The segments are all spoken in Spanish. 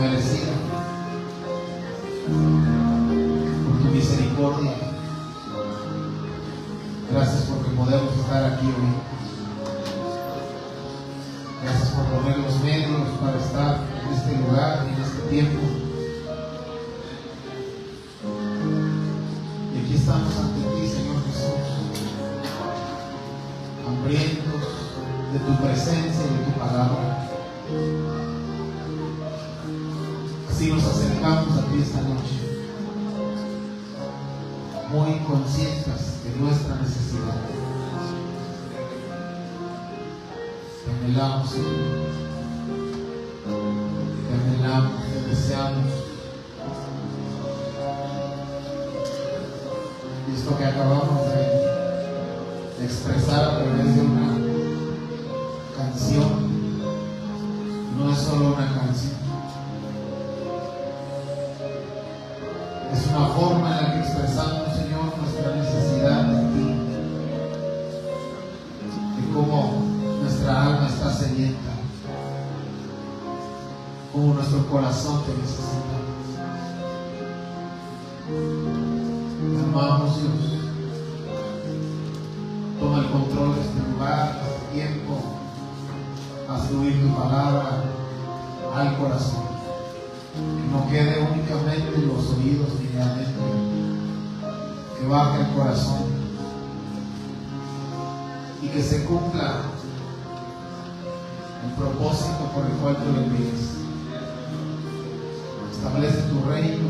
inmerecida, por tu misericordia. Gracias porque podemos estar aquí hoy. Gracias por poner los medios para estar en este lugar y en este tiempo. Y aquí estamos ante ti, Señor Jesús, hambrientos de tu presencia y de tu palabra. Así nos acercamos a ti esta noche, muy conscientes de nuestra necesidad. Te anhelamos, Señor. Te anhelamos, te deseamos. Y esto que acabamos de expresar a través de una canción no es solo una canción, es una forma en la que expresamos, Señor, nuestra necesidad de ti, de cómo nuestra alma está sedienta, cómo nuestro corazón te necesita. Te amamos, Dios. Toma el control de este lugar, de este tiempo. Haz fluir tu palabra al corazón. Que no quede únicamente en los oídos ni en la mente. Que baje al corazón. Y que se cumpla el propósito por el cual tú le envías. Establece tu reino.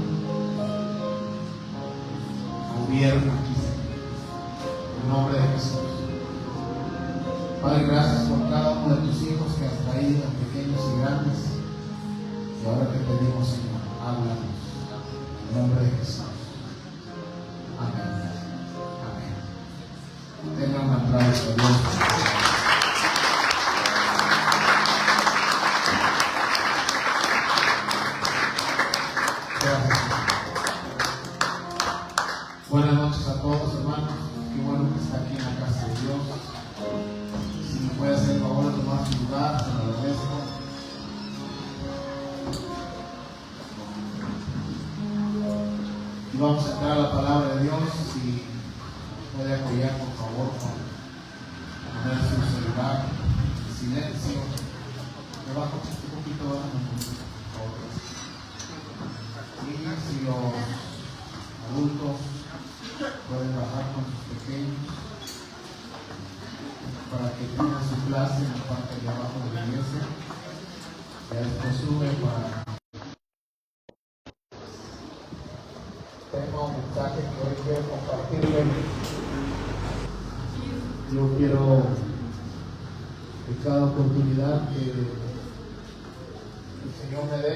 Gobierna aquí, Señor. En nombre de Jesús. Padre, gracias por cada uno de tus hijos que has traído, pequeños y grandes. Y ahora te pedimos, Señor, háblanos. En nombre de Jesús. Amén. Amén. Tengan un aplauso a Dios. Gracias. Buenas noches a todos, hermanos. Qué bueno que está aquí en la casa de Dios. Si me puede hacer el favor de tomar su lugar, se lo agradezco. Y vamos a entrar a la palabra de Dios. Si puede apoyar, por favor, con poner su celular en silencio. Me bajo un poquito, por favor. Y si los adultos pueden bajar con sus pequeños para que tengan su clase en la parte de abajo de la iglesia. Ya después sube para... Tengo un mensaje que hoy quiero compartirles. Yo quiero que cada oportunidad que el Señor me dé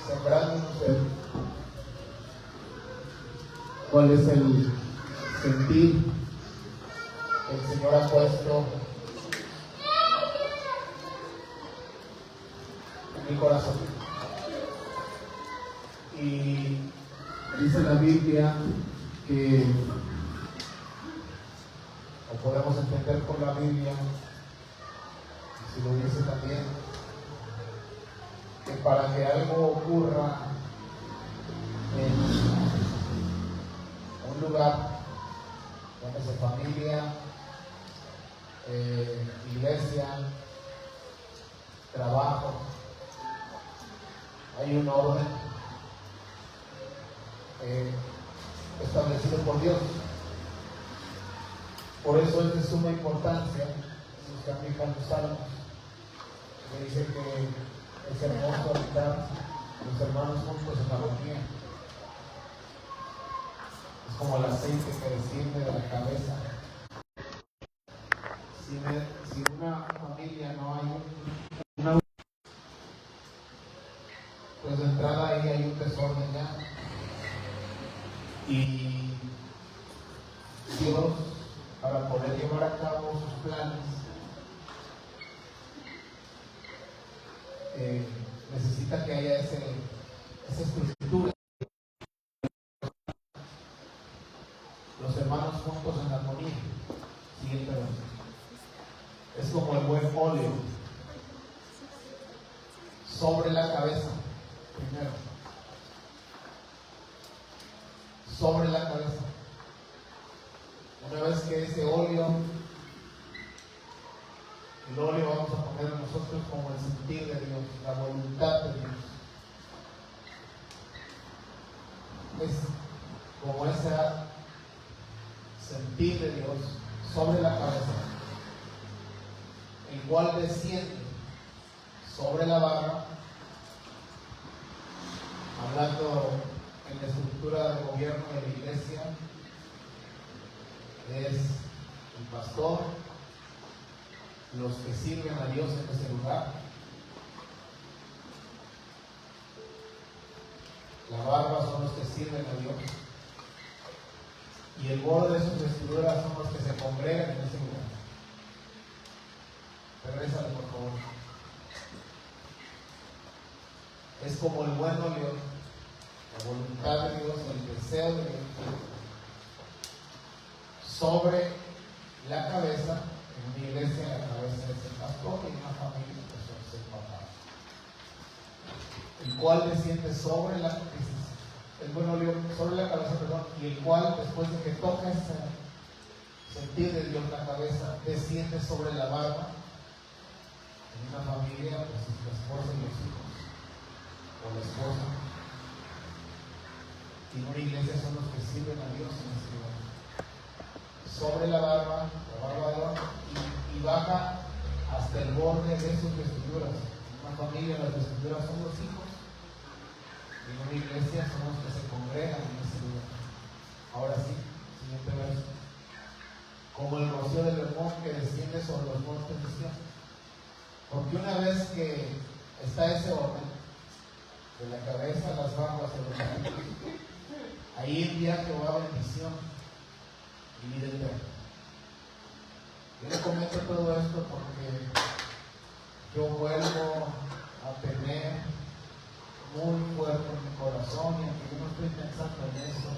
sembrando en usted cuál es el sentir que el Señor ha puesto en mi corazón. Y dice la Biblia que, o podemos entender por la Biblia, si lo dice también, que para que algo ocurra en un lugar, llámese familia, iglesia, trabajo, hay un orden establecido por Dios. Por eso es de suma importancia, si están fijando los salmos, que dice que es hermoso habitar los hermanos juntos en armonía. Es como el aceite que desciende de la cabeza. Si una familia no hay una, pues de entrada ahí hay un desorden ya. Y Dios, para poder llevar a cabo sus planes, necesita que haya esa estructura. Los hermanos juntos en armonía. Siguiente verso. Es como como el buen óleo sobre la cabeza, primero, sobre la cabeza. Una vez que ese óleo, el óleo vamos a poner en nosotros como el sentir de Dios, la voluntad de Dios. Es como ese sentir de Dios sobre la cabeza, el cual desciende sobre la barba, hablando en la estructura de gobierno de la iglesia, es el pastor, los que sirven a Dios en ese lugar. La barba son los que sirven a Dios. Y el borde de sus vestiduras son los que se congregan en ese lugar. Regrésale, por favor. Es como el buen óleo, la voluntad de Dios, el deseo de Dios, sobre la cabeza. En una iglesia la cabeza es el pastor y en una familia es el papá, el cual desciende sobre la cabeza, el buen óleo sobre la cabeza, perdón, y el cual después de que toca ese sentir de Dios la cabeza, desciende sobre la barba. En una familia, pues la esposa y los hijos, o la esposa. Y en una iglesia son los que sirven a Dios en ese lugar. Sobre la barba de oro, y baja hasta el borde de sus vestiduras. En una familia las vestiduras son los hijos, y en una iglesia son los que se congregan en ese lugar. Ahora sí, siguiente verso. Como el rocío del Hermón que desciende sobre los montes de Sión. Porque una vez que está ese orden, de la cabeza a las barbas de los hijos, ahí envía Jehová bendición y vida eterna. Yo le comento todo esto porque yo vuelvo a tener muy fuerte en mi corazón, y aunque yo no estoy pensando en eso,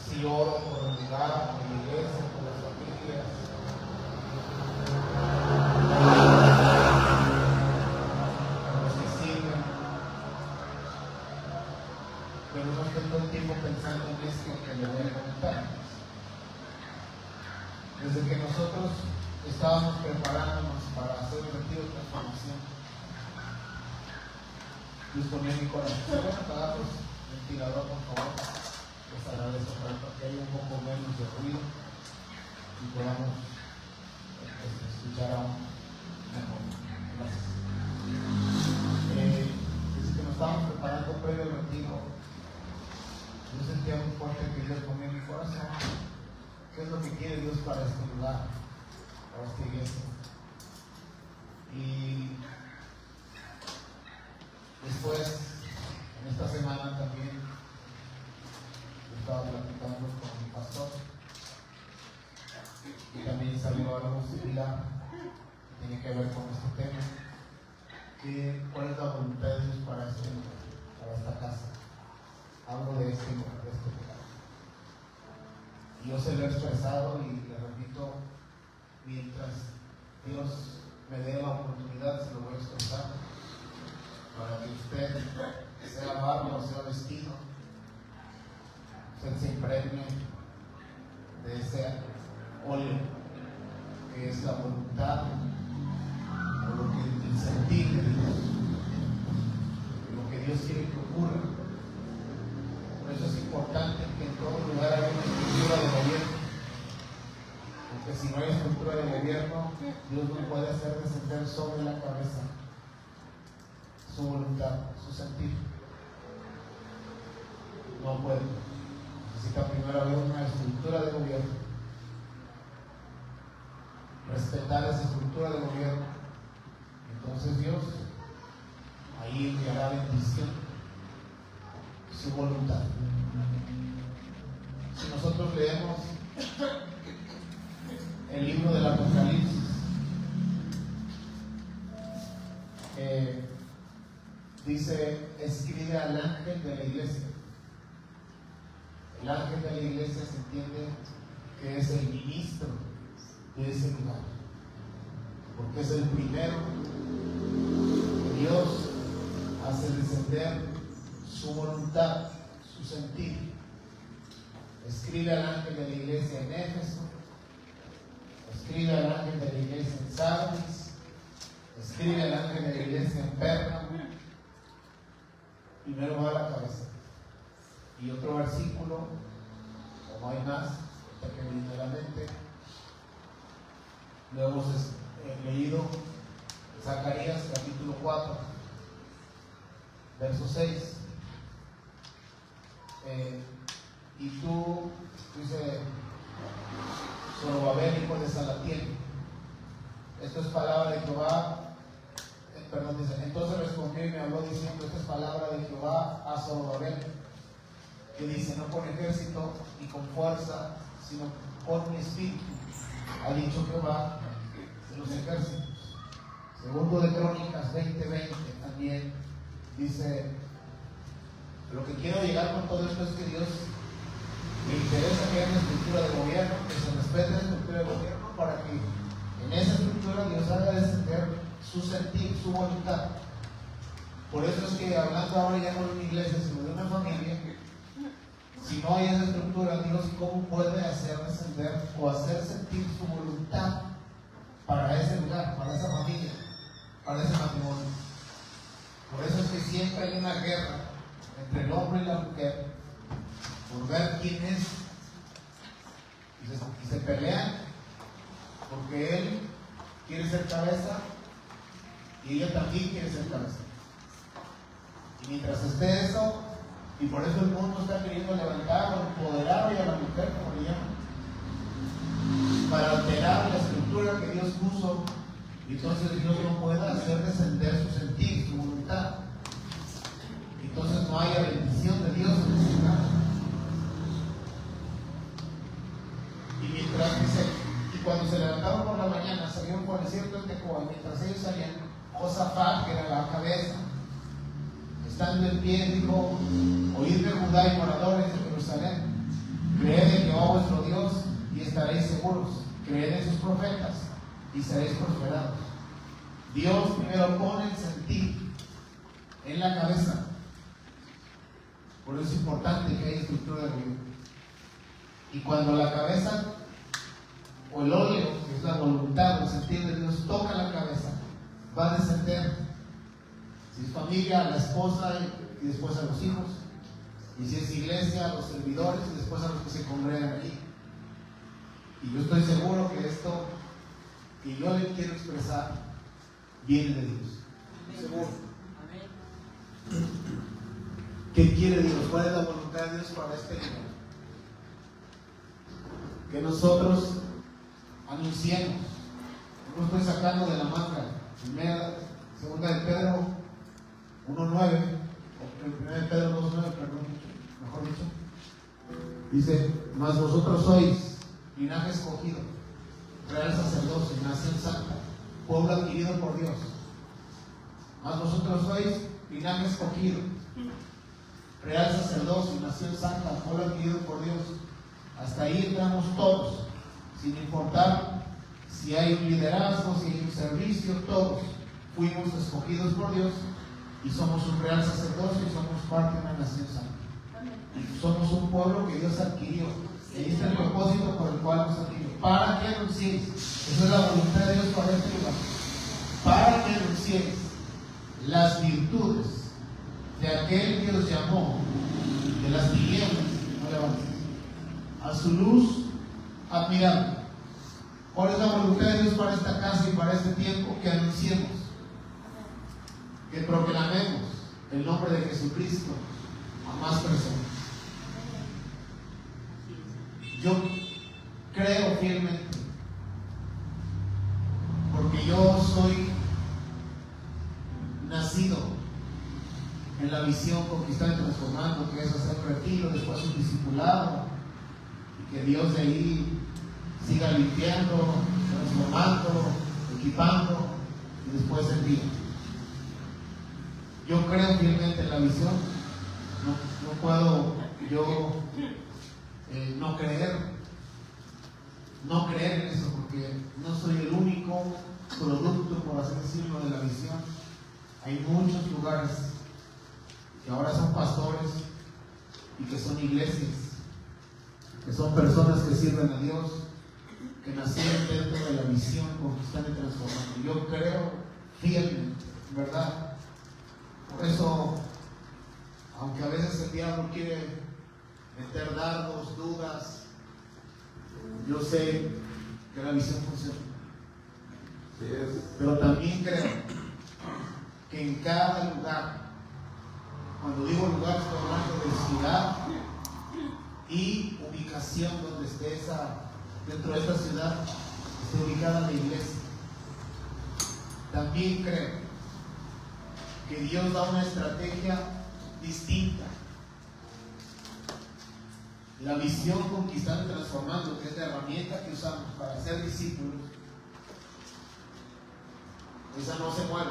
si oro por el lugar, por la iglesia, por las familias, por los que sirven, pero no estoy todo el tiempo pensando en esto que le voy a comentar. Desde que nosotros estábamos preparándonos para hacer el retiro de transformación, Dios ponía en mi corazón. ¿Se van a apagar los ventiladores, por favor? Les agradezco para que haya un poco menos de ruido y podamos escuchar aún mejor. Gracias. Desde que nos estábamos preparando previo al retiro, yo sentía muy fuerte que Dios ponía en mi corazón. ¿Qué es lo que quiere Dios para este lugar, para esta iglesia? Y después, en esta semana también, yo estaba platicando con mi pastor y también salió algo similar que tiene que ver con este tema. ¿Cuál es la voluntad de Dios para este lugar, para esta casa? Hablo de este lugar, de este lugar. Yo se lo he expresado y le repito, mientras Dios me dé la oportunidad, se lo voy a expresar, para que usted, sea barba o sea vestido, usted se impregne de ese óleo, que es la voluntad, o lo que el sentir de Dios, lo que Dios quiere que ocurra. Por eso es importante que en todo lugar haya una estructura de gobierno, porque si no hay estructura de gobierno, Dios no puede hacer descender sobre la cabeza su voluntad, su sentir. No puede. Necesita primero haber una estructura de gobierno, respetar esa estructura de gobierno. Entonces Dios ahí enviará bendición, su voluntad. Si nosotros leemos el libro del Apocalipsis, dice, escribe al ángel de la iglesia. El ángel de la iglesia se entiende que es el ministro de ese lugar. porque es el primero que Dios hace descender su voluntad, su sentir. Escribe al ángel de la iglesia en Éfeso, escribe al ángel de la iglesia en Sardis, escribe al ángel de la iglesia en Pérgamo. Primero va a la cabeza. Y otro versículo, como hay más, está que me viene a la mente. Lo hemos leído, Zacarías capítulo 4, verso 6. Y tú, dice Zorobabel, hijo de Salatiel, esto es palabra de Jehová. Perdón, dice, entonces respondió y me habló diciendo, esta es palabra de Jehová a Zorobabel, que dice, no con ejército ni con fuerza, sino por mi espíritu, ha dicho Jehová de los ejércitos. Segundo de Crónicas 20:20 también dice, lo que quiero llegar con todo esto es que Dios me interesa que haya una estructura de gobierno, que se respete la estructura de gobierno, para que en esa estructura Dios haga descender su sentir, su voluntad. Por eso es que hablando ahora ya no de una iglesia, sino de una familia, si no hay esa estructura, Dios cómo puede hacer descender o hacer sentir su voluntad para ese lugar, para esa familia, para ese matrimonio. Por eso es que siempre hay una guerra entre el hombre y la mujer por ver quién es, y se pelean porque él quiere ser cabeza y ella también quiere ser cabeza. Y mientras esté eso, y por eso el mundo está queriendo levantar o empoderar a la mujer, como le llaman, para alterar la estructura que Dios puso, y entonces Dios no pueda hacer descender su sentir, su voluntad. Entonces no haya bendición de Dios en ese caso. Y mientras dice, y cuando se levantaron por la mañana, salieron por el desierto de Tecoa, y mientras ellos salían, Josafat, que era la cabeza, estando en pie, dijo, oídme Judá y moradores de Jerusalén, creed en Jehová vuestro Dios y estaréis seguros, creed en sus profetas y seréis prosperados. Dios primero pone el sentir en la cabeza. Por eso es importante que haya estructura de gobierno. Y cuando la cabeza o el óleo, que es la voluntad o el sentir de Dios, toca la cabeza, va a descender. Si es familia, a la esposa y después a los hijos. Y si es iglesia, a los servidores y después a los que se congregan allí. Y yo estoy seguro que esto que yo le quiero expresar viene de Dios. Seguro. ¿Qué quiere Dios? ¿Cuál es la voluntad de Dios para este nivel? Que nosotros anunciemos. Yo lo estoy sacando de la manga. Segunda de Pedro 1:9, o primera de Pedro 2:9, perdón, mejor dicho. Dice, mas vosotros sois linaje escogido, real sacerdocio, nación santa, pueblo adquirido por Dios. Mas vosotros sois linaje escogido, real sacerdocio, nación santa, pueblo adquirido por Dios. Hasta ahí entramos todos, sin importar si hay un liderazgo, si hay un servicio, todos fuimos escogidos por Dios y somos un real sacerdocio y somos parte de una nación santa. Y somos un pueblo que Dios adquirió. Y este es el propósito por el cual nos adquirió. Para que anunciéis, esa es la voluntad de Dios para este lugar, para que anunciéis las virtudes de aquel que os llamó de las tinieblas, no levantes, a su luz admirable. ¿Cuál es la voluntad de Dios para esta casa y para este tiempo? Que anunciemos, que proclamemos el nombre de Jesucristo a más personas. Yo creo fielmente, porque yo soy nacido en la visión Conquistar y Transformando, que es hacer retiro, después un discipulado, y que Dios de ahí siga limpiando, transformando, equipando y después envía. Yo creo fielmente en la visión. No puedo yo no creer en eso, porque no soy el único, producto, por así decirlo, de la visión. Hay muchos lugares que ahora son pastores y que son iglesias, que son personas que sirven a Dios, que nacieron dentro de la visión Conquistando y Transformando. Yo creo fielmente, ¿verdad? Por eso, aunque a veces el diablo quiere meter dardos, dudas, yo sé que la visión funciona. Pero también creo que en cada lugar, cuando digo lugar, estoy hablando de ciudad y ubicación donde esté dentro de esta ciudad, esté ubicada la iglesia. También creo que Dios da una estrategia distinta. La visión Conquistando y Transformando, que es la herramienta que usamos para ser discípulos, esa no se mueve.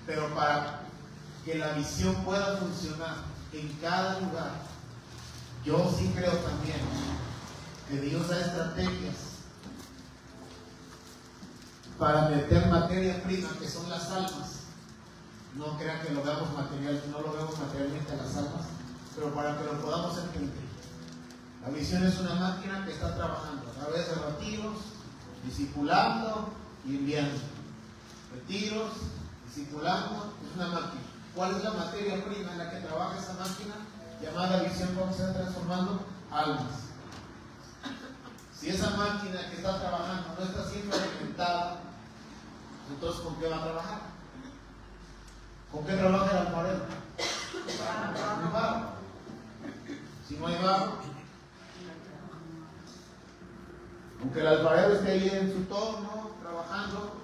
Pero para que la visión pueda funcionar en cada lugar, yo sí creo también que Dios da estrategias para meter materia prima, que son las almas. No crean que lo veamos no lo vemos materialmente a las almas, pero para que lo podamos entender. La visión es una máquina que está trabajando a través de retiros, discipulando y enviando. Retiros, discipulando, es una máquina. ¿Cuál es la materia prima en la que trabaja esa máquina? Llamada visión, ¿cómo se está transformando? Almas. Si esa máquina que está trabajando no está siendo alimentada, entonces ¿con qué va a trabajar? ¿Con qué trabaja el alfarero? Con barro. Si no hay barro, aunque el alfarero esté ahí en su torno, trabajando,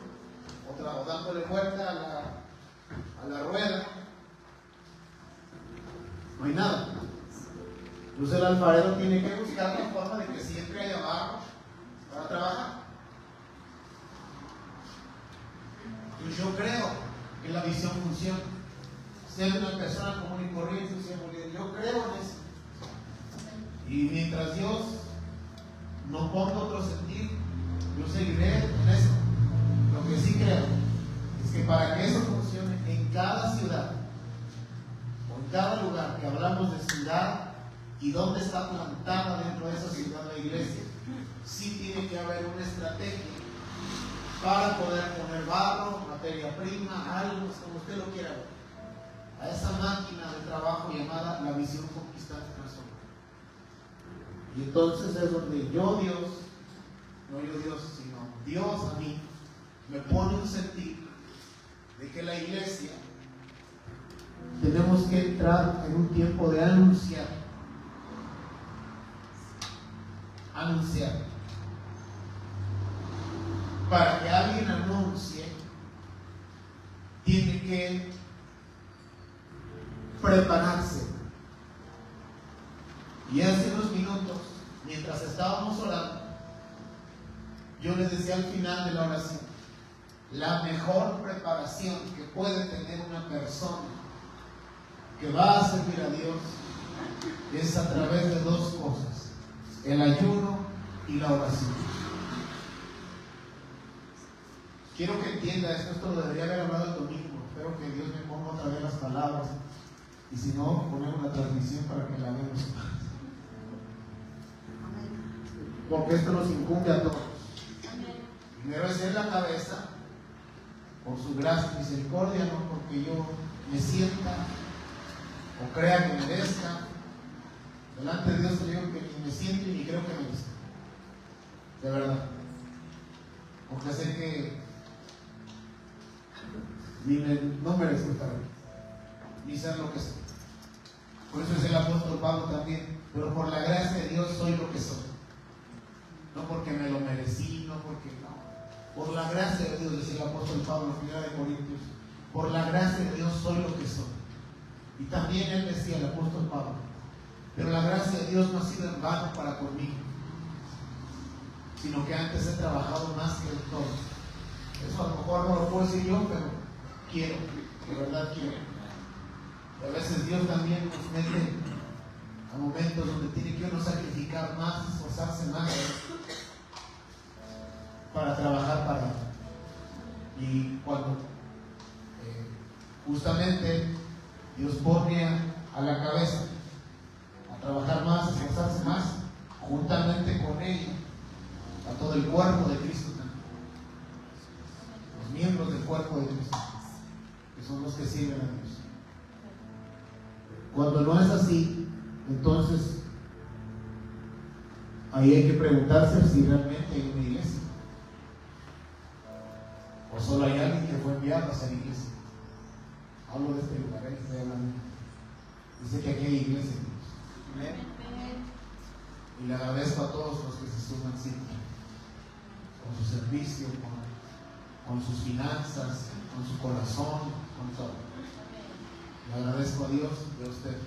o dándole vuelta a la rueda, no hay nada. Entonces el alfarero tiene que buscar la forma de que siempre haya barro para trabajar. Y yo creo que la visión funciona. Ser una persona común y corriente, yo creo en eso. Y mientras Dios no ponga otro sentir, yo seguiré en eso. Lo que sí creo es que para que eso funcione en cada ciudad o en cada lugar que hablamos de ciudad y dónde está plantada dentro de esa ciudad la iglesia, sí tiene que haber una estrategia para poder poner barro, materia prima, algo, como usted lo quiera ver, a esa máquina de trabajo llamada la visión Conquistando y Transformando. Y entonces es donde Dios a mí me pone un sentir de que la iglesia tenemos que entrar en un tiempo de anunciar. Para que alguien anuncie, tiene que prepararse. Y hace unos minutos, mientras estábamos orando, yo les decía al final de la oración, la mejor preparación que puede tener una persona que va a servir a Dios es a través de dos cosas: el ayuno y la oración. Quiero que entienda esto lo debería haber hablado el domingo. Espero que Dios me ponga otra vez las palabras, y si no, ponemos la transmisión para que la veamos. Porque esto nos incumbe a todos. Primero es en la cabeza, por su gracia y misericordia, no porque yo me sienta o crea que merezca. Delante de Dios te digo que ni me siento y ni creo que merezca. De verdad. Porque sé que no merezco estar aquí, ni ser lo que soy. Por eso es el apóstol Pablo también. Pero por la gracia de Dios soy lo que soy. No porque me lo merecí, no porque no. Por la gracia de Dios, decía el apóstol Pablo en 1 Corintios, por la gracia de Dios soy lo que soy. Y también él decía, el apóstol Pablo, pero la gracia de Dios no ha sido en vano para conmigo, sino que antes he trabajado más que el todo. Eso a lo mejor no lo puedo decir yo, pero quiero, de verdad quiero. Y a veces Dios también nos mete a momentos donde tiene que uno sacrificar más, esforzarse más. justamente Dios pone a la cabeza a trabajar más, a esforzarse más, juntamente con ella, a todo el cuerpo de Cristo también. Los miembros del cuerpo de Cristo, que son los que sirven a Dios. Cuando no es así, entonces ahí hay que preguntarse si realmente hay una iglesia, o solo hay alguien que fue enviado a ser iglesia. Hablo de este lugar, que estoy hablando. Dice que aquí hay iglesia. Amén. Y le agradezco a todos los que se suman siempre, con su servicio, con sus finanzas, con su corazón, con todo. Le agradezco a Dios de usted.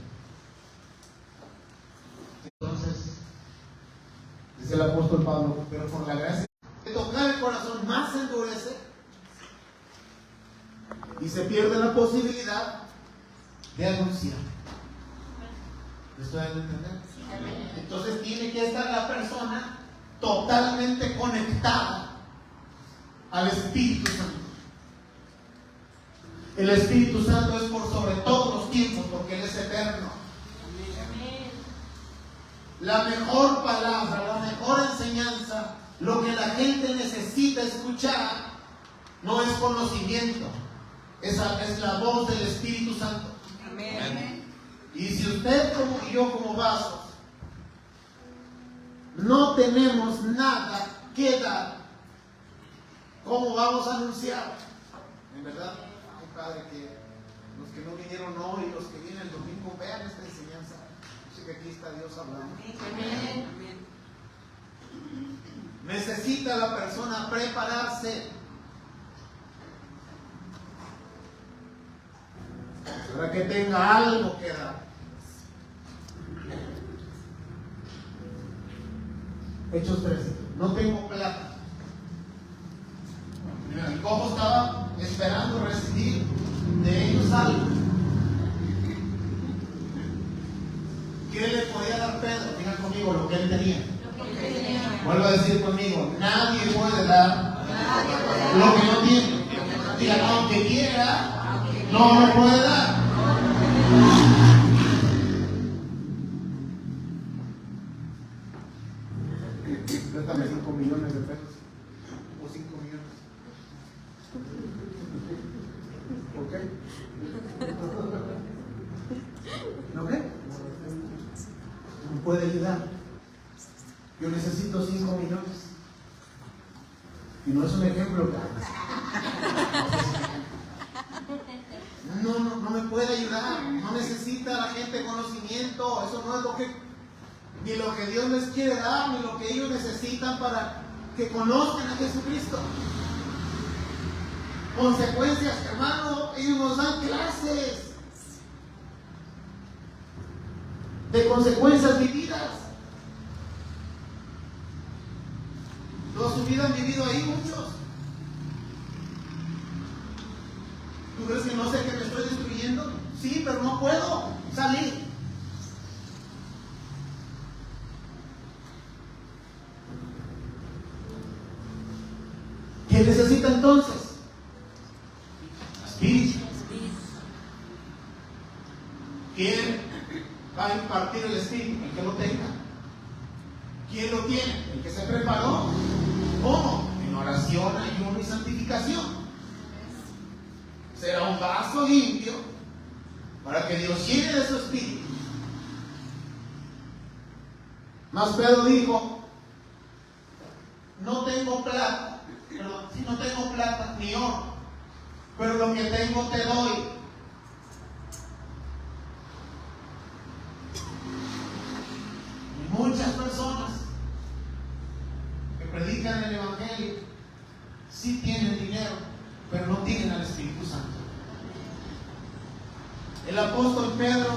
Entonces, dice el apóstol Pablo, pero por la gracia de tocar el corazón más se endurece y se pierde la posibilidad de anunciar. ¿Me estoy dando a entender? Entonces tiene que estar la persona totalmente conectada al Espíritu Santo. El Espíritu Santo es por sobre todos los tiempos, porque Él es eterno. La mejor palabra, la mejor enseñanza, lo que la gente necesita escuchar, no es conocimiento, es la voz del Espíritu Santo. Amén. Y si usted como yo como vasos no tenemos nada que dar, ¿cómo vamos a anunciar? En verdad, ay Padre, que los que no vinieron hoy, los que vienen el domingo, vean esta enseñanza. Yo sé que aquí está Dios hablando. Amén. Necesita la persona prepararse para que tenga algo que dar. Hechos 13. No tengo plata. El cojo estaba esperando recibir de ellos algo. ¿Qué le podía dar Pedro? Digan conmigo lo que él tenía. Vuelvo a decir conmigo, nadie puede dar lo que no tiene. Digan, aunque quiera, no lo puede dar. Préstame 5 millones de pesos o 5 millones. ¿Ok? ¿Me puede ayudar? Yo necesito 5 millones. Y no es un ejemplo, no me puede ayudar. No necesita la gente conocimiento. Eso no es lo que ni lo que Dios les quiere dar, ni lo que ellos necesitan para que conozcan a Jesucristo. Consecuencias, hermano, ellos nos dan clases de consecuencias vividas. Toda su vida han vivido ahí muchos. ¿Tú crees que no sé que me estoy destruyendo? Sí, pero no puedo salir. ¿Qué necesita entonces? Espíritu. ¿Quién va a impartir el Espíritu? El que lo tenga. ¿Quién lo tiene? El que se preparó. ¿Cómo? En oración, ayuno y santificación. Será un vaso limpio para que Dios llene de su Espíritu. Mas Pedro dijo, no tengo plata. Pero si no tengo plata ni oro, pero lo que tengo te doy. Y muchas personas que predican el Evangelio sí tienen dinero, pero no tienen al Espíritu Santo. El apóstol Pedro,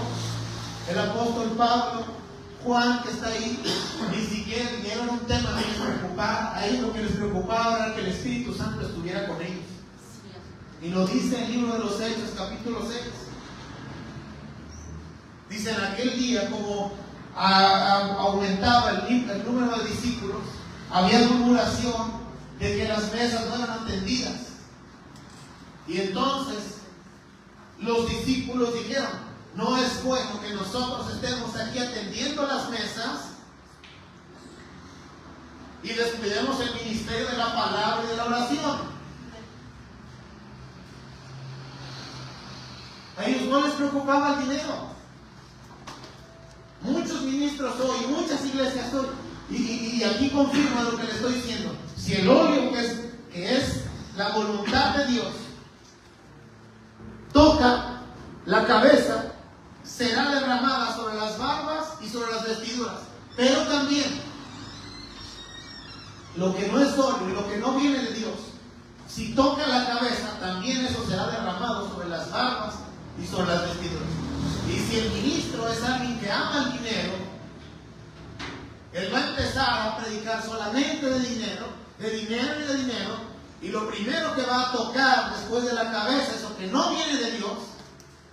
el apóstol Pablo, Juan, que está ahí, ni siquiera era un tema que les preocupaba. A ellos lo que les preocupaba era que el Espíritu Santo estuviera con ellos. Y lo dice el libro de los Hechos, capítulo 6. Dice, en aquel día, como aumentaba el número de discípulos, había murmuración de que las mesas no eran atendidas. Y entonces los discípulos dijeron: no es bueno que nosotros estemos aquí atendiendo las mesas y descuidemos el ministerio de la palabra y de la oración. A ellos no les preocupaba el dinero. Muchos ministros hoy, muchas iglesias hoy, y aquí confirmo lo que le estoy diciendo: si el óleo que es la voluntad de Dios toca la cabeza, será derramada sobre las barbas y sobre las vestiduras. Pero también lo que no es óleo y lo que no viene de Dios, si toca la cabeza, también eso será derramado sobre las barbas y sobre las vestiduras. Y si el ministro es alguien que ama el dinero, él va a empezar a predicar solamente de dinero, de dinero y de dinero. Y lo primero que va a tocar después de la cabeza es lo que no viene de Dios,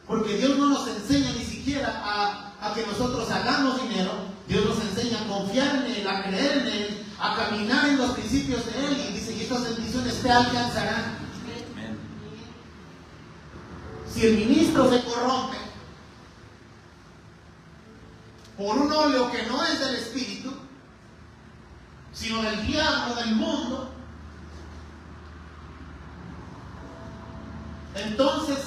porque Dios no nos enseña ni siquiera a que nosotros hagamos dinero. Dios nos enseña a confiar en Él, a creer en Él, a caminar en los principios de Él. Y dice: y estas bendiciones te alcanzarán. Si el ministro se corrompe por un óleo que no es del Espíritu, sino del diablo, del mundo, entonces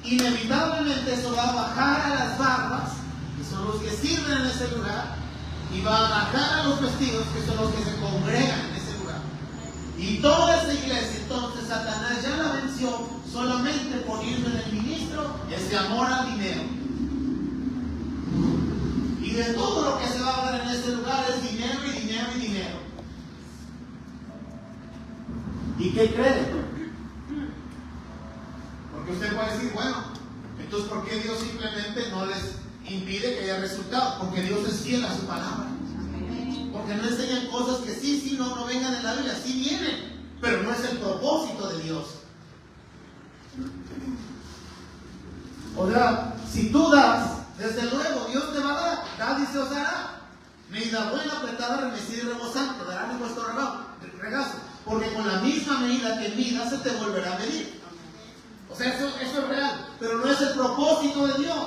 inevitablemente eso va a bajar a las barbas, que son los que sirven en ese lugar, y va a bajar a los vestidos, que son los que se congregan en ese lugar. Y toda esa iglesia, entonces Satanás ya la venció solamente poniendo en el ministro ese amor al dinero. Y de todo lo que se va a hablar en ese lugar es dinero y dinero y dinero. ¿Y qué creen? Porque usted puede decir: bueno, entonces ¿por qué Dios simplemente no les impide que haya resultados? Porque Dios es fiel a su palabra. Porque no enseñan cosas que sí, no vengan en la Biblia. Sí vienen, pero no es el propósito de Dios. O sea, si tú das, desde luego Dios te va a dar. Da y se os dará. Medida buena, apretada, remecida y rebosante, darán en vuestro regazo. Porque con la misma medida que midas se te volverá a medir. O sea, eso es real, pero no es el propósito de Dios.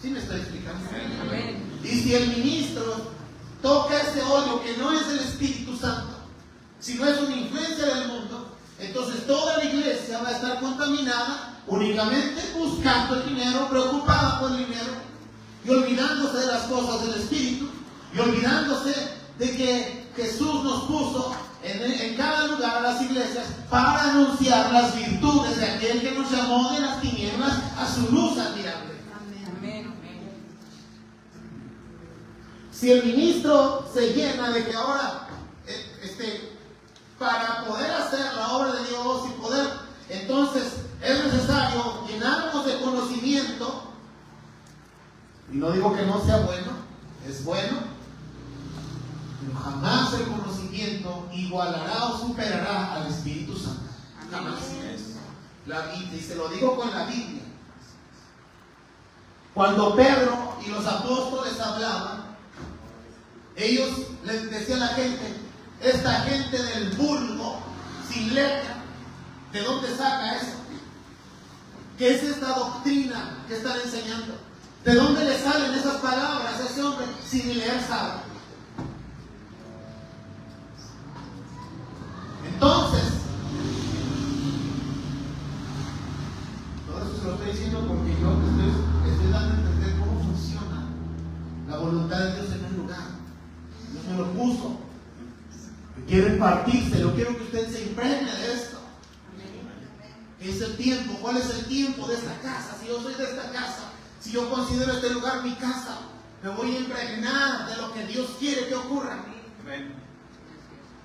¿Sí me estoy explicando? Amén. Y si el ministro toca ese óleo que no es el Espíritu Santo, si no es una influencia del mundo, entonces toda la iglesia va a estar contaminada, únicamente buscando el dinero, preocupada por el dinero, y olvidándose de las cosas del Espíritu, y olvidándose de que Jesús nos puso en cada lugar a las iglesias para anunciar las virtudes de aquel que nos llamó de las tinieblas a su luz admirable. Amén. Si el ministro se llena de que ahora para poder hacer la obra de Dios y poder, entonces es necesario llenarnos de conocimiento, y no digo que no sea bueno, es bueno, pero jamás el conocimiento igualará o superará al Espíritu Santo. Jamás. Y se lo digo con la Biblia. Cuando Pedro y los apóstoles hablaban, ellos les decían a la gente: esta gente del vulgo, sin letra, ¿de dónde saca eso? ¿Qué es esta doctrina que están enseñando? ¿De dónde le salen esas palabras a ese hombre si ni leer sabe? Entonces, todo eso se lo estoy diciendo porque yo estoy dando a entender cómo funciona la voluntad de Dios en un lugar. Dios me lo puso. Quiero impartírselo, quiero que usted se impregne de esto. ¿Qué es el tiempo? ¿Cuál es el tiempo de esta casa? Si yo soy de esta casa, si yo considero este lugar mi casa, me voy a impregnar de lo que Dios quiere que ocurra.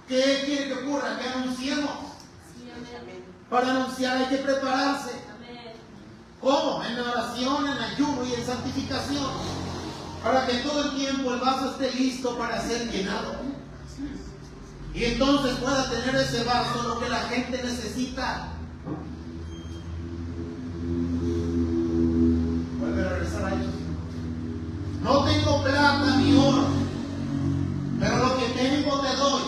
¿Qué quiere que ocurra? Que anunciemos. Para anunciar hay que prepararse. ¿Cómo? En oración, en ayuno y en santificación. Para que todo el tiempo el vaso esté listo para ser llenado. Y entonces pueda tener ese vaso lo que la gente necesita. Vuelve a regresar a ellos. No tengo plata ni oro, pero lo que tengo te doy.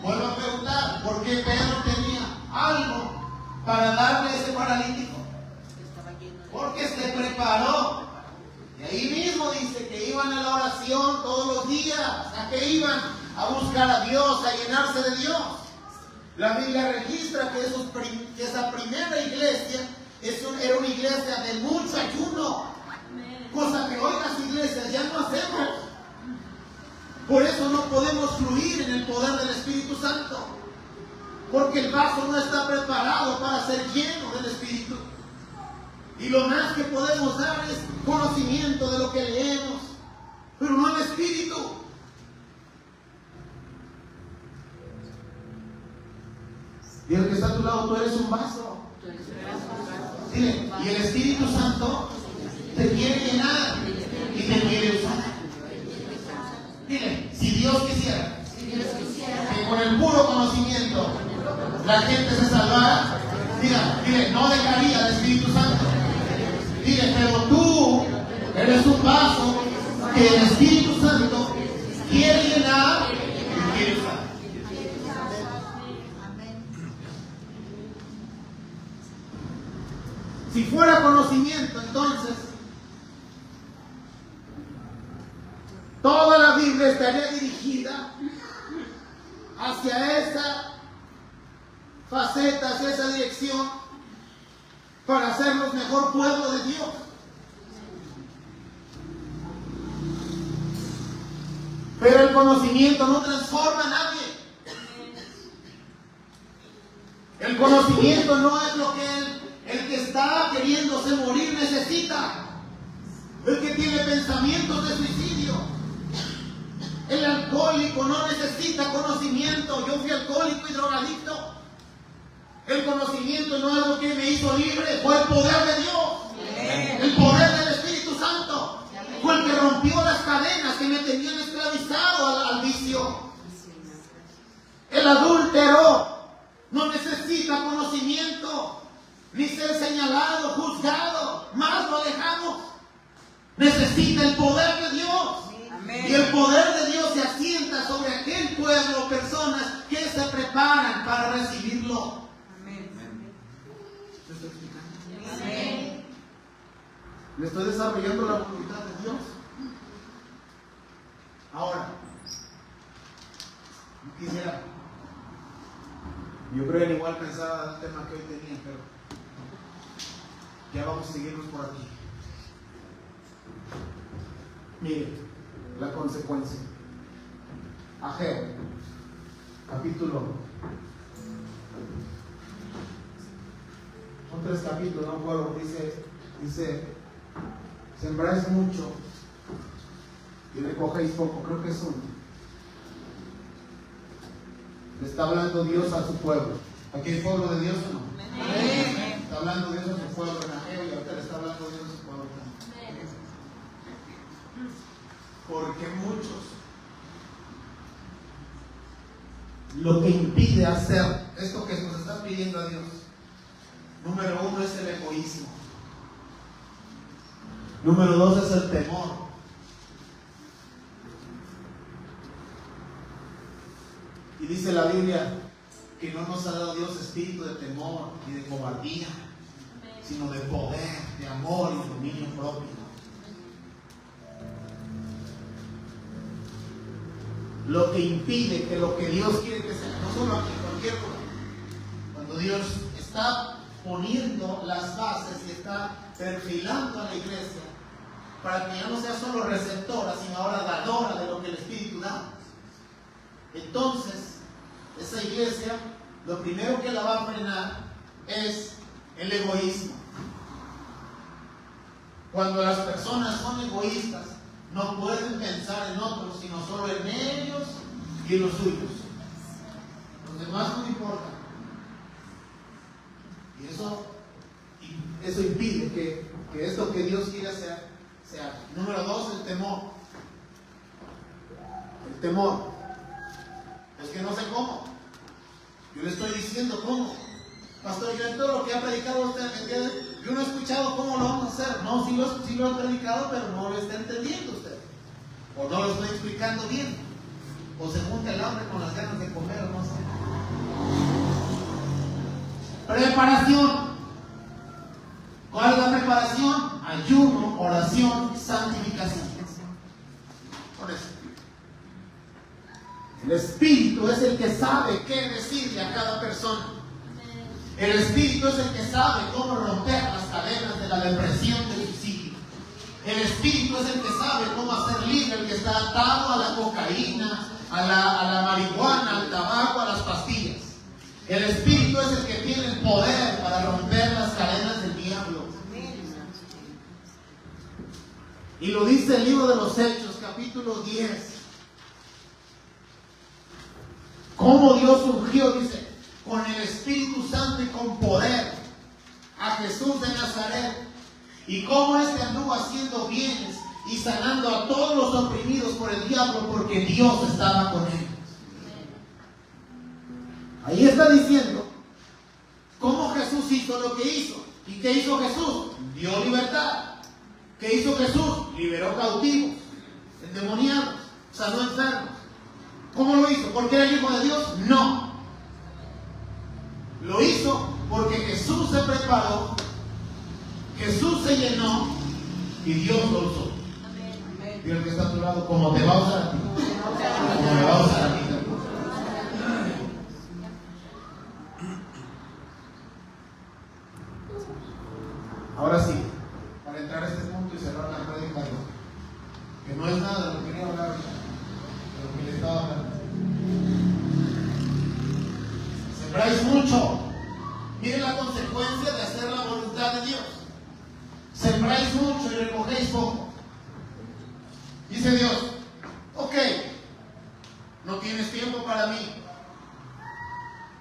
Vuelvo a preguntar, ¿por qué Pedro tenía algo para darle a ese paralítico? que iban a buscar a Dios, a llenarse de Dios. La Biblia registra que esa primera iglesia era una iglesia de mucho ayuno, cosa que hoy las iglesias ya no hacemos. Por eso no podemos fluir en el poder del Espíritu Santo, porque el vaso no está preparado para ser lleno del Espíritu. Y lo más que podemos dar es conocimiento de lo que leemos, pero no el Espíritu. Y el que está a tu lado, tú eres un vaso. Dile, y el Espíritu Santo te quiere llenar y te quiere usar. Dile, si Dios quisiera que con el puro conocimiento la gente se salvara, dile, no dejaría al Espíritu Santo. Dile, pero tú eres un vaso que el Espíritu Santo quiere llenar y quiere usar. Si fuera conocimiento, entonces toda la Biblia estaría dirigida hacia esa faceta, hacia esa dirección, para hacernos mejor pueblo de Dios. Pero el conocimiento no transforma a nadie. El conocimiento no es lo que el que está queriéndose morir necesita. El que tiene pensamientos de suicidio. El alcohólico no necesita conocimiento. Yo fui alcohólico y drogadicto. El conocimiento no es lo que me hizo libre, fue el poder de Dios. El poder del Espíritu Santo. Fue el que rompió las cadenas que me tenían esclavizado al vicio. El adúltero no necesita conocimiento, ni ser señalado, juzgado, más lo dejamos. Necesita el poder de Dios. Amén. Y el poder de Dios se asienta sobre aquel pueblo, personas que se preparan para recibirlo. Amén. ¿Me estoy explicando? Amén. Le estoy desarrollando la voluntad de Dios. Ahora, quisiera, yo creo que igual pensaba el tema que hoy tenía, pero ya vamos a seguirnos por aquí. Mire, la consecuencia. Ageo, capítulo. Son 3 capítulos, no me acuerdo. Dice, sembráis mucho y recogéis poco. Creo que es uno. Le está hablando Dios a su pueblo. ¿Aquí hay pueblo de Dios o no? Amén. Está hablando Dios a su pueblo en Ageo y ahorita le está hablando Dios a su pueblo. Porque muchos lo que impide hacer esto que nos está pidiendo a Dios, número 1 es el egoísmo. Número 2 es el temor. Y dice la Biblia que no nos ha dado Dios espíritu de temor ni de cobardía, sino de poder, de amor y dominio propio. Lo que impide que lo que Dios quiere que sea, no solo aquí, en cualquier lugar, cuando Dios está poniendo las bases y está perfilando a la iglesia para que ya no sea solo receptora, sino ahora dadora de lo que el Espíritu da. Entonces, esa iglesia, lo primero que la va a frenar es el egoísmo. Cuando las personas son egoístas, no pueden pensar en otros, sino solo en ellos y en los suyos. Los demás no importan. Y eso impide que esto que Dios quiere hacer se haga. Número 2, el temor. El temor. Es que no sé cómo. Yo le estoy diciendo cómo. Pastor, yo en todo lo que ha predicado usted, yo no he escuchado cómo lo vamos a hacer. No, sí lo he predicado, pero no lo está entendiendo usted. O no lo estoy explicando bien. O se junta el hambre con las ganas de comer, no sé. Preparación. ¿Cuál es la preparación? Ayuno, oración, santificación. Por eso. El Espíritu es el que sabe qué decirle a cada persona. El Espíritu es el que sabe cómo romper las cadenas de la depresión del suicidio. El Espíritu es el que sabe cómo hacer libre el que está atado a la cocaína, a la marihuana, al tabaco, a las pastillas. El Espíritu es el que tiene el poder para romper las cadenas del diablo. Y lo dice el libro de los Hechos, capítulo 10. Cómo Dios surgió, dice, con el Espíritu Santo y con poder a Jesús de Nazaret. Y cómo este anduvo haciendo bienes y sanando a todos los oprimidos por el diablo, porque Dios estaba con él. Ahí está diciendo cómo Jesús hizo lo que hizo. ¿Y qué hizo Jesús? Dio libertad. ¿Qué hizo Jesús? Liberó cautivos, endemoniados, sanó enfermos. ¿Cómo lo hizo? ¿Porque era el Hijo de Dios? No. Lo hizo porque Jesús se preparó, Jesús se llenó y Dios lo usó. Dios que está a tu lado, como te va a usar a ti, como me va a usar a mí también. Ahora sí, para entrar a este punto y cerrar la prédica, que no es nada de lo que quería hablar, de lo que le estaba hablando. Sembráis mucho. Miren la consecuencia de hacer la voluntad de Dios. Sembráis mucho y recogéis poco. Dice Dios, ok, no tienes tiempo para mí,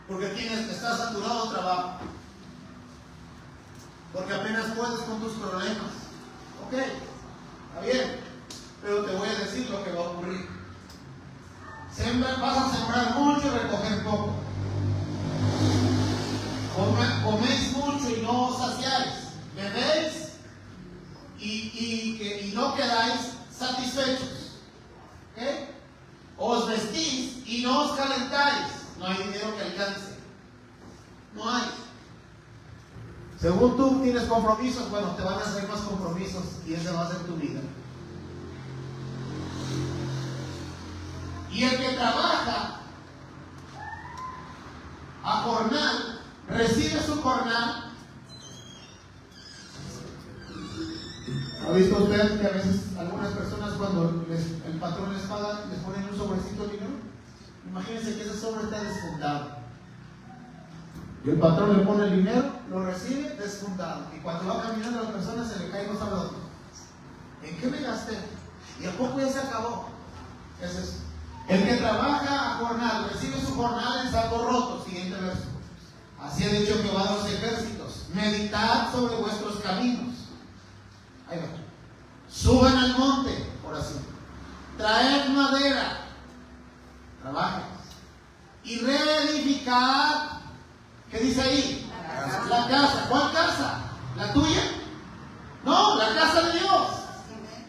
porque estás saturado de trabajo, porque apenas puedes con tus problemas. Ok, está bien, pero te voy a decir lo que va a ocurrir. Vas a sembrar mucho y recoger poco. Coméis mucho y no os saciáis. Bebéis y no quedáis satisfechos. ¿Okay? Os vestís y no os calentáis. No hay dinero que alcance. No hay. Según tú tienes compromisos, bueno, te van a hacer más compromisos y ese va a ser tu vida. Y el que trabaja a jornal, recibe su jornal. ¿Ha visto usted que a veces algunas personas cuando el patrón les paga, les ponen un sobrecito de dinero? Imagínense que ese sobre está desfundado. Y el patrón le pone el dinero, lo recibe desfundado. Y cuando va caminando a la persona se le cae los zapatos. ¿En qué me gasté? ¿Y a poco ya se acabó? Ese es. El que trabaja a jornal, recibe su jornal en saco roto. Siguiente verso. Así ha dicho Jehová de los ejércitos: meditad sobre vuestros caminos. Ahí va. Suban al monte, oración. Traed madera, trabajen. Y reedificad. ¿Qué dice ahí? La casa. ¿Cuál casa? ¿La tuya? No, la casa de Dios.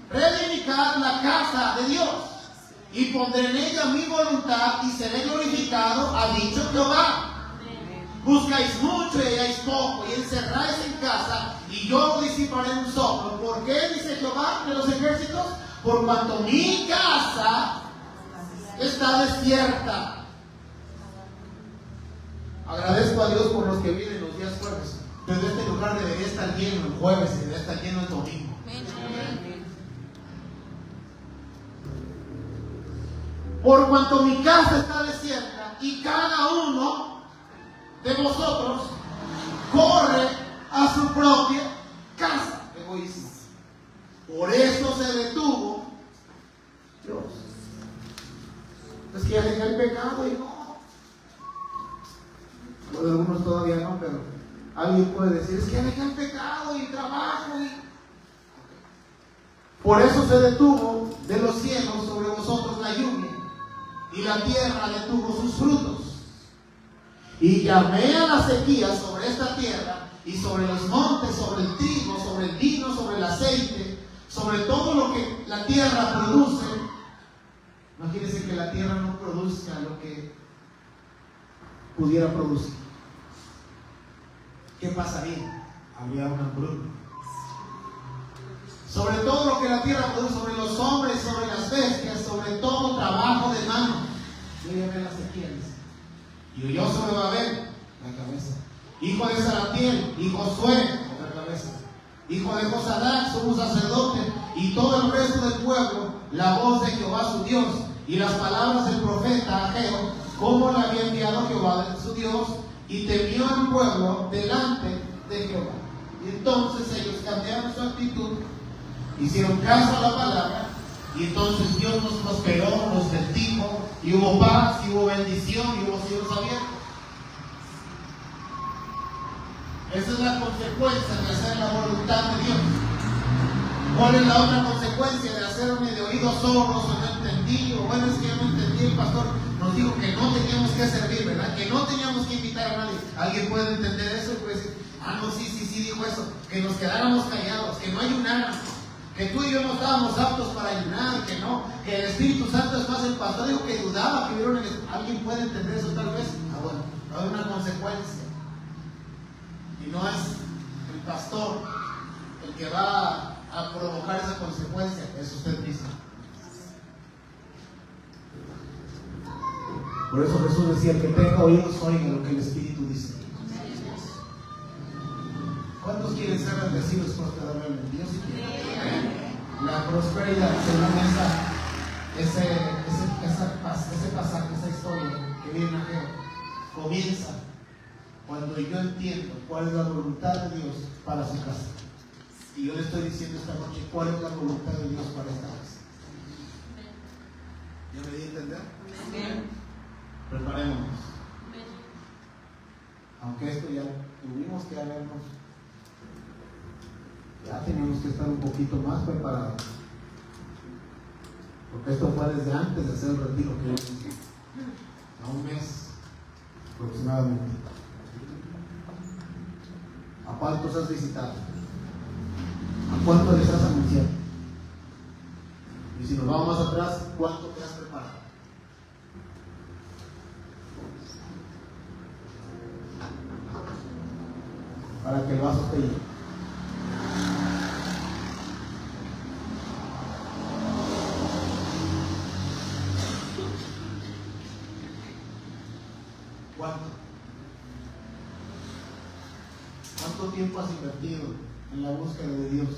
Reedificad la casa de Dios. Y pondré en ella mi voluntad y seré glorificado, ha dicho Jehová. Buscáis mucho y halláis poco, y encerráis en casa, y yo disiparé un soplo. ¿Por qué? Dice Jehová de los ejércitos: por cuanto mi casa está desierta. Agradezco a Dios por los que vienen los días jueves, pero este lugar debería estar lleno el jueves y debería estar lleno el domingo. Por cuanto mi casa está desierta y cada uno de vosotros corre a su propia casa. Egoísmo. Por eso se detuvo Dios. Es que ya dejé el pecado y no. Bueno, algunos todavía no, pero alguien puede decir: es que ya dejé el pecado y trabajo. Por eso se detuvo de los cielos sobre vosotros la lluvia, y la tierra detuvo sus frutos. Y llamé a la sequía sobre esta tierra, y sobre los montes, sobre el trigo, sobre el vino, sobre el aceite, sobre todo lo que la tierra produce. Imagínense que la tierra no produzca lo que pudiera producir. ¿Qué pasaría? Habría una hambruna. Sobre todo lo que la tierra produce, sobre los hombres, sobre las bestias, sobre todo trabajo de mano. Yo llamé la sequía, dice. Y oyó sobre Babel, la cabeza. Hijo de Salatiel, y Josué, la cabeza. Hijo de Josadac, sumo sacerdote, y todo el resto del pueblo, la voz de Jehová su Dios, y las palabras del profeta Ageo, como le había enviado Jehová su Dios, y temió el pueblo delante de Jehová. Y entonces ellos cambiaron su actitud, hicieron caso a la palabra, y entonces Dios nos prosperó, nos bendijo, y hubo paz, y hubo bendición, y hubo cielos abiertos. Esa es la consecuencia de hacer la voluntad de Dios. ¿Cuál es la otra consecuencia de hacerme de oídos sordos o no entendí? O bueno, es que yo no entendí, el pastor nos dijo que no teníamos que servir, ¿verdad? Que no teníamos que invitar a nadie. ¿Alguien puede entender eso? Y puede decir, no, sí dijo eso. Que nos quedáramos callados, que no ayunáramos, que tú y yo no estábamos aptos para ayunar, que no, que el Espíritu Santo es más. El pastor dijo que dudaba, que vieron ¿alguien puede entender eso tal vez? Bueno, hay una consecuencia. Y no es el pastor el que va a provocar esa consecuencia, es usted mismo. Por eso Jesús decía, el que tenga oídos oiga lo que el Espíritu dice. ¿Cuántos quieren ser bendecidos prosperamente? Dios sí quiere. La prosperidad, según ese pasaje, esa historia que viene en Ageo, comienza cuando yo entiendo cuál es la voluntad de Dios para su casa. Y yo le estoy diciendo esta noche cuál es la voluntad de Dios para esta casa. ¿Ya me di a entender? Preparémonos. Aunque esto ya tuvimos que habernos, ya teníamos que estar un poquito más preparados. Porque esto fue desde antes de hacer el retiro que yo hice. A un mes aproximadamente. ¿A cuántos has visitado? ¿A cuántos les has anunciado? Y si nos vamos más atrás, ¿cuánto te has preparado? Para que el vaso esté lleno. ¿Cuánto tiempo has invertido en la búsqueda de Dios?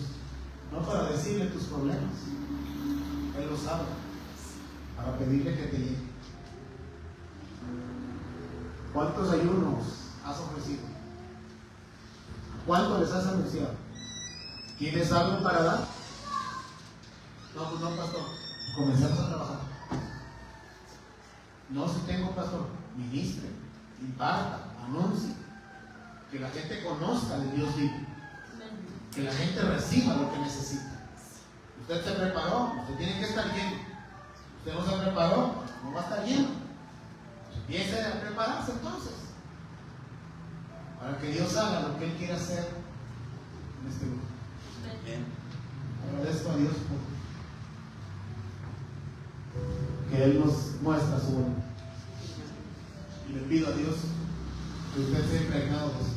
No para decirle tus problemas, Él lo sabe, para pedirle que te llegue. ¿Cuántos ayunos has ofrecido? ¿Cuánto les has anunciado? ¿Tienes algo para dar? No, pues no, pastor. Comenzamos a trabajar. No, si tengo, pastor, ministre, imparta, anuncie. Que la gente conozca de Dios vivo. Que la gente reciba lo que necesita. Usted se preparó, usted tiene que estar lleno. Usted no se preparó, no va a estar lleno. Empiece a prepararse entonces. Para que Dios haga lo que Él quiere hacer en este lugar. Agradezco a Dios por que Él nos muestra su voluntad. Y le pido a Dios que usted sea impregnado de eso.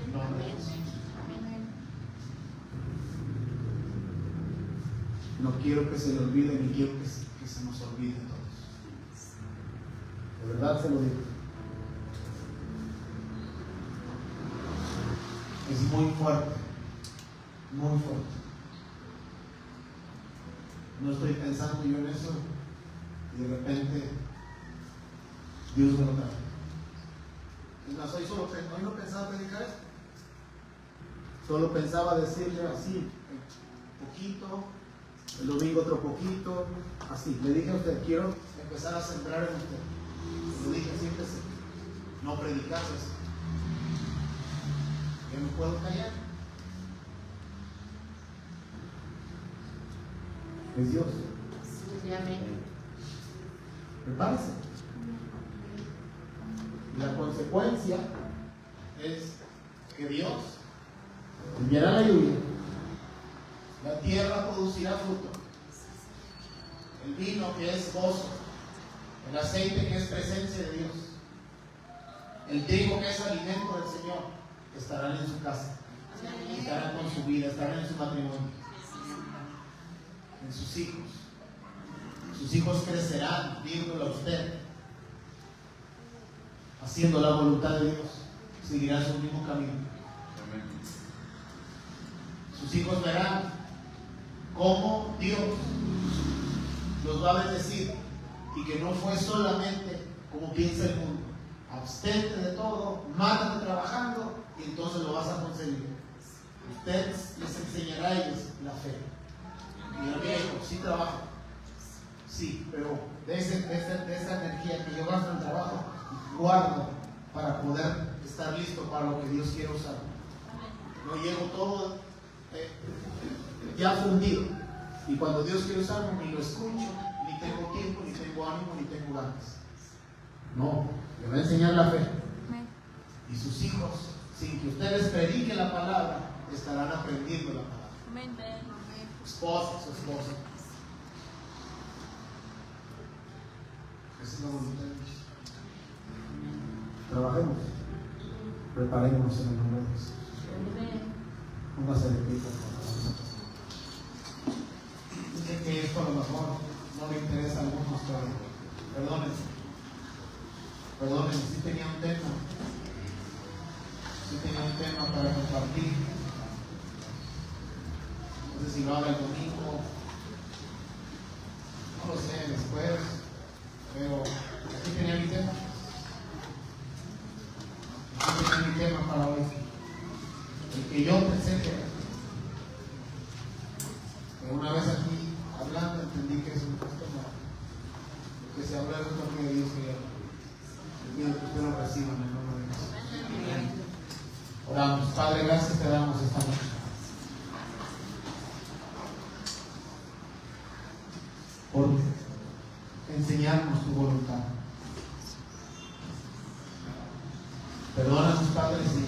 En nombre de Jesús. No quiero que se le olvide, ni quiero que se nos olvide a todos. De verdad se lo digo. Es muy fuerte. Muy fuerte. No estoy pensando yo en eso y de repente Dios me lo trae. Es más, hoy no pensaba predicar esto. Solo pensaba decirle así, poquito, el domingo otro poquito, así. Le dije a usted, quiero empezar a sembrar en usted. Lo dije, siempre sí. No predicar eso. Yo no puedo callar. Es Dios. Prepárese. Y la consecuencia es que Dios enviará la lluvia, la tierra producirá fruto, el vino que es gozo, el aceite que es presencia de Dios, el trigo que es alimento del Señor, estarán en su casa, estarán con su vida, estarán en su matrimonio, en sus hijos. Sus hijos crecerán viéndolo a usted haciendo la voluntad de Dios, seguirán su mismo camino. Sus hijos verán cómo Dios los va a bendecir y que no fue solamente como piensa el mundo. Abstente de todo, mátate trabajando y entonces lo vas a conseguir. Usted les enseñará a ellos la fe. Y yo le digo, sí trabajo, sí, pero de esa energía que yo gasto en trabajo, guardo para poder estar listo para lo que Dios quiere usar. No llego todo ya fundido, y cuando Dios quiere usarme ni lo escucho, ni tengo tiempo, ni tengo ánimo, ni tengo ganas. No, le voy a enseñar la fe. Y sus hijos, sin que ustedes prediquen la palabra, estarán aprendiendo la palabra. Su esposa. Esa es la voluntad de Dios. Trabajemos, preparémonos en el nombre de Jesús. Póngase de pie, por favor. Sé que esto a lo mejor no le interesa a algunos, pero perdónenme, sí tenía un tema para compartir. No sé si lo haga el domingo, no lo sé, después, pero aquí tenía mi tema. Aquí tenía mi tema para hoy. El que yo pensé que una vez aquí hablando entendí que es un tema que se habla de un toque de Dios que yo pido que usted lo reciba en el nombre de Dios. Oramos. Padre, gracias te damos esta noche por enseñarnos tu voluntad. Perdónanos, Padre, si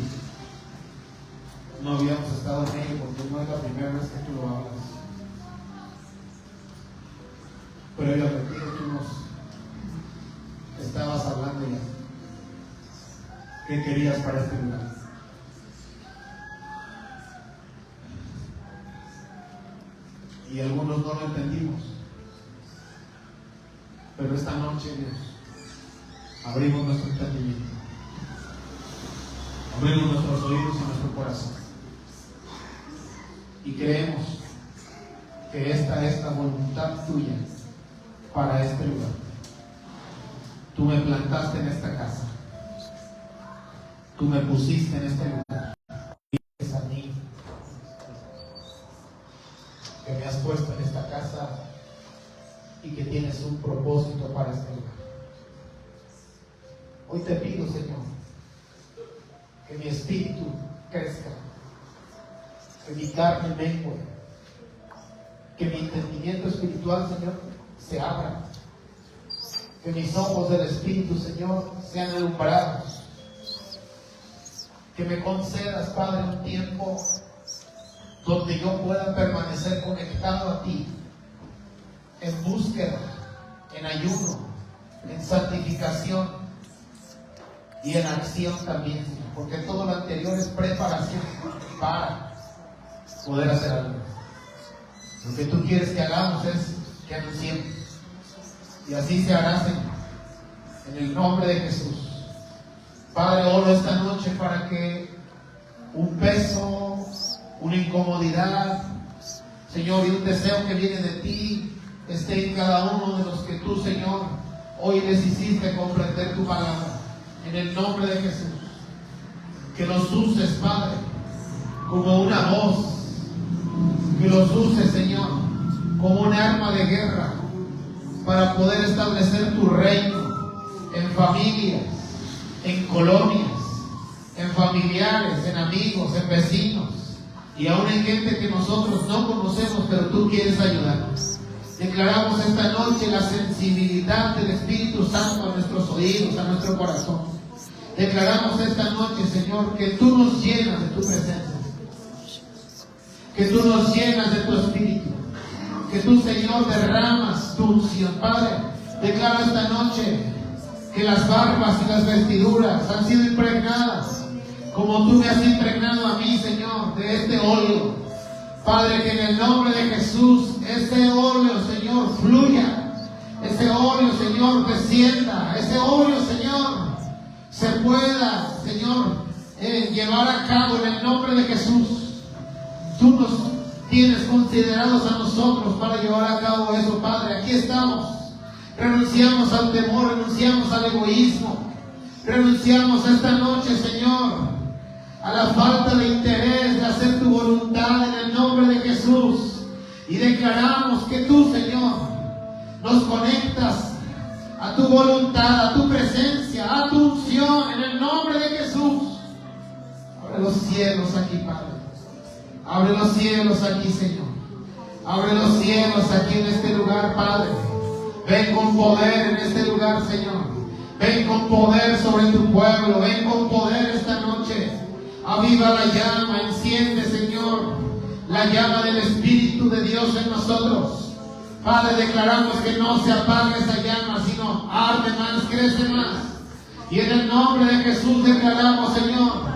no habíamos estado en ello, porque no es la primera vez que tú lo hablas. Pero yo repito, tú nos estabas hablando ya. ¿Qué querías para este lugar? Y algunos no lo entendimos. Pero esta noche, Dios, abrimos nuestro entendimiento. Abrimos nuestros oídos y nuestro corazón. Y creemos que esta es la voluntad tuya para este lugar. Tú me plantaste en esta casa. Tú me pusiste en este lugar. Y es a mí que me has puesto en esta casa y que tienes un propósito para este lugar. Hoy te pido, Señor, que mi espíritu crezca, que mi carne mengue, que mi entendimiento espiritual, Señor, se abra, que mis ojos del Espíritu, Señor, sean alumbrados, que me concedas, Padre, un tiempo donde yo pueda permanecer conectado a ti, en búsqueda, en ayuno, en santificación y en acción también, Señor, porque todo lo anterior es preparación para poder hacer algo. Lo que tú quieres que hagamos es que anunciemos, y así se hará, Señor, en el nombre de Jesús. Padre, oro esta noche para que un peso, una incomodidad, Señor, y un deseo que viene de ti esté en cada uno de los que tú, Señor, hoy les hiciste comprender tu palabra. En el nombre de Jesús, que los uses, Padre, como una voz, que los uses, Señor, como un arma de guerra para poder establecer tu reino en familias, en colonias, en familiares, en amigos, en vecinos y aún en gente que nosotros no conocemos, pero tú quieres ayudarnos. Declaramos esta noche la sensibilidad del Espíritu Santo a nuestros oídos, a nuestro corazón. Declaramos esta noche, Señor, que tú nos llenas de tu presencia, que tú nos llenas de tu Espíritu, que tú, Señor, derramas tu unción. Padre, declaro esta noche que las barbas y las vestiduras han sido impregnadas, como tú me has impregnado a mí, Señor, de este óleo. Padre, que en el nombre de Jesús, ese óleo, Señor, fluya. Ese óleo, Señor, descienda. Ese óleo, Señor, se pueda, Señor, llevar a cabo en el nombre de Jesús. Tú nos tienes considerados a nosotros para llevar a cabo eso, Padre. Aquí estamos. Renunciamos al temor, renunciamos al egoísmo, renunciamos esta noche, Señor, a la falta de interés de hacer tu voluntad en el nombre de Jesús. Y declaramos que tú, Señor, nos conectas a tu voluntad, a tu presencia, a tu unción en el nombre de Jesús. Abre los cielos aquí, Padre. Abre los cielos aquí, Señor. Abre los cielos aquí en este lugar, Padre. Ven con poder en este lugar, Señor. Ven con poder sobre tu pueblo. Ven con poder esta noche. Aviva la llama, enciende, Señor, la llama del Espíritu de Dios en nosotros. Padre, declaramos que no se apague esa llama, sino arde más, crece más. Y en el nombre de Jesús declaramos, Señor,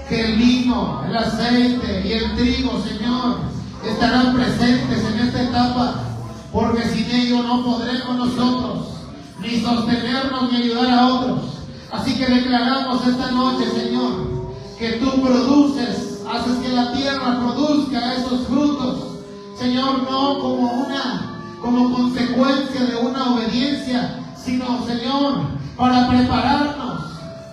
que el vino, el aceite y el trigo, Señor, estarán presentes en esta etapa, porque sin ello no podremos nosotros ni sostenernos ni ayudar a otros. Así que declaramos esta noche, Señor, que tú produces, haces que la tierra produzca esos frutos, Señor, no como consecuencia de una obediencia, sino, Señor, para prepararnos,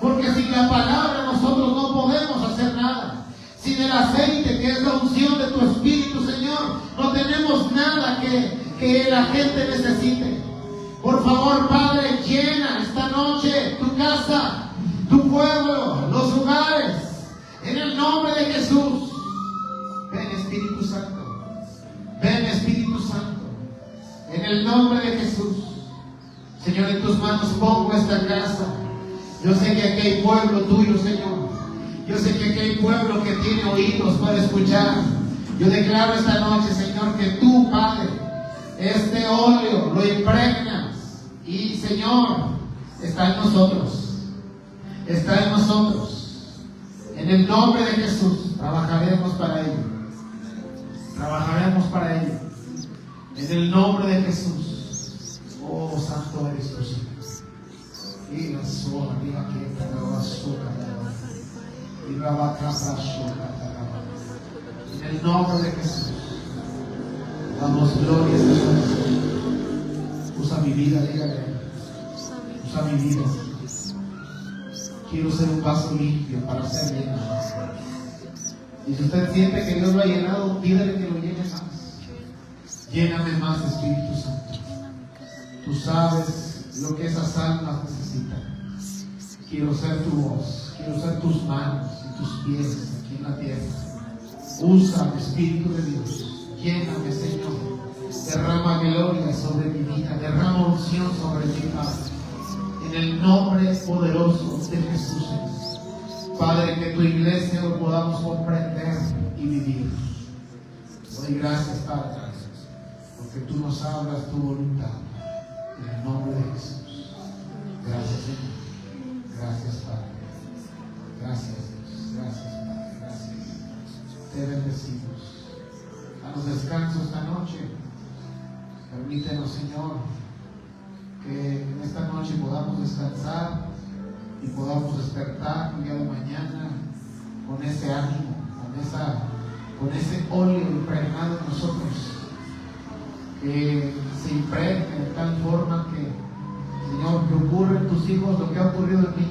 porque sin la palabra nosotros no podemos hacer nada. Sin el aceite, que es la unción de tu Espíritu, Señor, no tenemos nada que la gente necesite. Por favor, Padre, llena esta noche tu casa, tu pueblo, los lugares, en el nombre de Jesús. Ven, Espíritu Santo. Ven, Espíritu Santo. En el nombre de Jesús. Señor, en tus manos pongo esta casa. Yo sé que aquí hay pueblo tuyo, Señor. Yo sé que aquí hay pueblo que tiene oídos para escuchar. Yo declaro esta noche, Señor, que tú, Padre, este óleo lo impregnas. Y, Señor, está en nosotros. Está en nosotros. En el nombre de Jesús trabajaremos para ello. Trabajaremos para ello. En el nombre de Jesús. Oh, santo eres tú, Señor. Y la sola, mira que te la basura, y la vaca en el nombre de Jesús. Damos gloria a Dios. Usa mi vida, dígale. Usa mi vida. Quiero ser un vaso limpio para ser llenado. Y si usted siente que Dios lo ha llenado, pídele que lo llene más. Lléname más, Espíritu Santo. Tú sabes lo que esas almas necesitan. Quiero ser tu voz. Quiero ser tus manos y tus pies aquí en la tierra. Usa el Espíritu de Dios. Lléname, Señor. Derrama gloria sobre mi vida. Derrama unción sobre mi Padre. En el nombre poderoso de Jesús. Padre, que tu iglesia lo podamos comprender y vivir. Doy gracias, Padre, porque tú nos hablas tu voluntad. En el nombre de Jesús. Gracias, Señor. Gracias, Padre. Gracias, Dios. Gracias, Padre. Gracias. Te bendecimos. Danos descanso esta noche. Permítenos, Señor, que en esta noche podamos descansar y podamos despertar el día de mañana con ese ánimo, con ese óleo impregnado en nosotros, que se impregne de tal forma que, Señor, que ocurra en tus hijos lo que ha ocurrido en mí,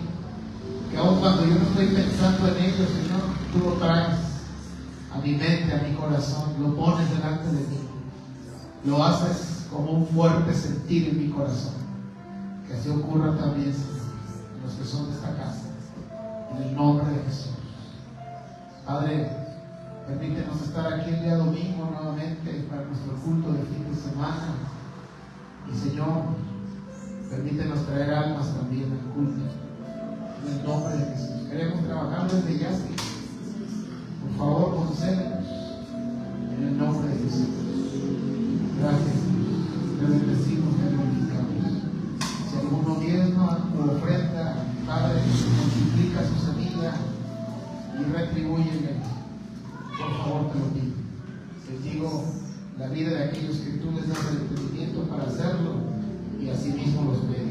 que aun cuando yo no estoy pensando en ellos, Señor, tú lo traes a mi mente, a mi corazón, lo pones delante de mí, lo haces como un fuerte sentir en mi corazón. Que así ocurra también, Señor, en los que son de esta casa, en el nombre de Jesús. Padre, permítenos estar aquí el día domingo nuevamente para nuestro culto de fin de semana. Y, Señor, permítenos traer almas también al culto, en el nombre de Jesús. Queremos trabajar desde ya, Señor. Por favor, concédenos en el nombre de Jesús. Gracias, Dios. Te bendecimos, te glorificamos. Si alguno diezma o ofrenda, Padre, multiplica su semilla y retribúyele. Por favor, te lo pido. Bendigo la vida de aquellos que tú les das el entendimiento para hacerlo y asimismo los veas.